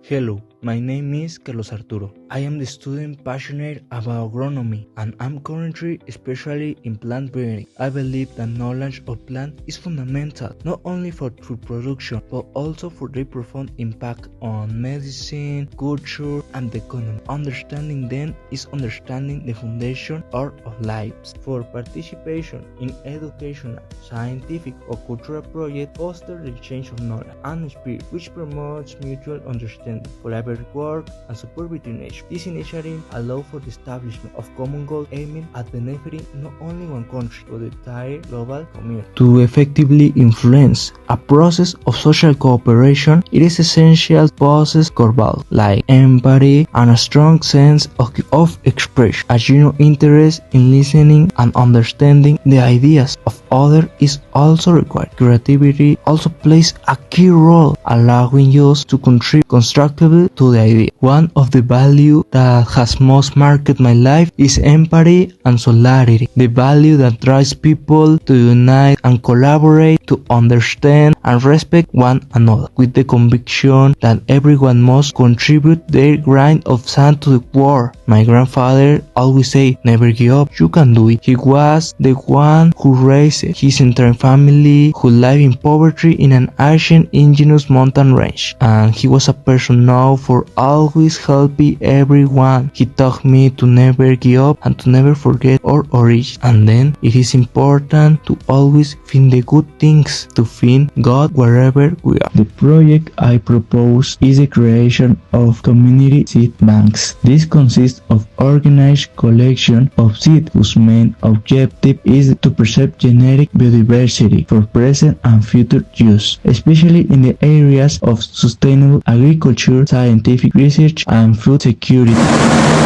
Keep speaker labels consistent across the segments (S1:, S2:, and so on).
S1: Hello, my name is Carlos Arturo. I am the student passionate about agronomy and I'm currently especially in plant breeding. I believe that knowledge of plants is fundamental not only for food production but also for their profound impact on medicine, culture and the economy. Understanding them is understanding the foundation of lives. For participation in educational, scientific or cultural projects foster the exchange of knowledge and spirit which promotes mutual understanding, collaborative work, and support between nations. This initiative allows for the establishment of common goals aiming at benefiting not only one country but the entire global community. To effectively influence a process of social cooperation, it is essential to possess core values like empathy and a strong sense of expression. A genuine interest in listening and understanding the ideas of others is also required. Creativity also plays a key role, allowing us to contribute constructively to the idea. One of the values that has most marked my life is empathy and solidarity, the value that drives people to unite and collaborate to understand and respect one another, with the conviction that everyone must contribute their grain of sand to the world. My grandfather always said, "Never give up, you can do it." He was the one who raised his entire family, who lived in poverty in an ancient indigenous mountain range, and he was a person known for always helping everyone. He taught me to never give up and to never forget our origin. And then it is important to always find the good things, to find God wherever we are. The project I propose is the creation of community seed banks. This consists of organized collection of seed whose main objective is to preserve genetic biodiversity for present and future use, especially in the areas of sustainable agriculture, scientific research, and food security.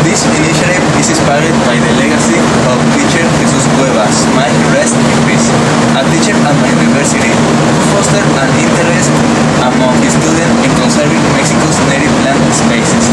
S2: This initiative is inspired by the legacy of teacher Jesus Cuevas, may he rest in peace, a teacher at my university who fostered an interest among his students in conserving Mexico's native plant spaces.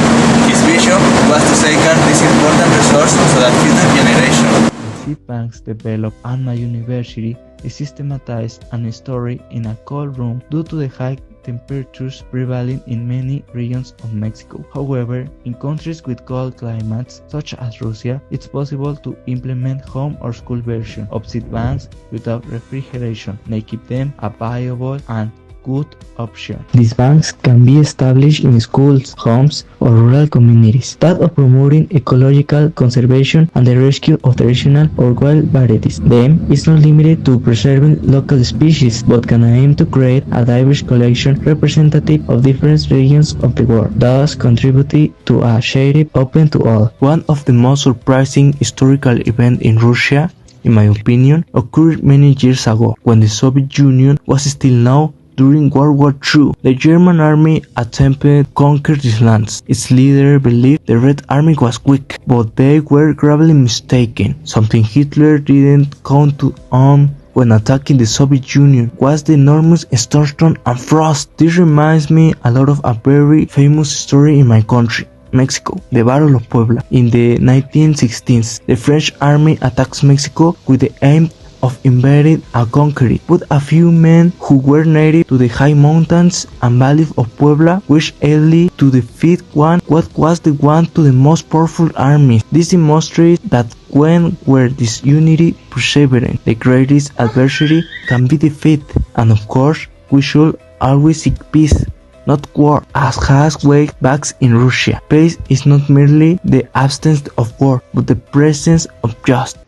S2: His vision was to safeguard this important resource so that future generations.
S1: Seed banks developed at my university is systematized and stored in a cold room due to the high temperatures prevailing in many regions of Mexico. However, in countries with cold climates such as Russia, it's possible to implement home or school version of seed banks without refrigeration, making them a viable and good option. These banks can be established in schools, homes, or rural communities, that of promoting ecological conservation and the rescue of traditional or wild varieties. The aim is not limited to preserving local species, but can aim to create a diverse collection representative of different regions of the world, thus contributing to a shared open to all. One of the most surprising historical events in Russia, in my opinion, occurred many years ago, when the Soviet Union was still known. During World War II, the German army attempted to conquer these lands. Its leader believed the Red Army was weak, but they were gravely mistaken. Something Hitler didn't count on when attacking the Soviet Union was the enormous storm and frost. This reminds me a lot of a very famous story in my country, Mexico, the Battle of Puebla. In the 1916s, the French army attacks Mexico with the aim of invading and conquering, but a few men who were native to the high mountains and valleys of Puebla wished early to defeat what was the one to the most powerful armies. This demonstrates that when disunity perseverance, the greatest adversity can be defeated, and of course, we should always seek peace, not war, as has way back in Russia. Peace is not merely the absence of war, but the presence of justice.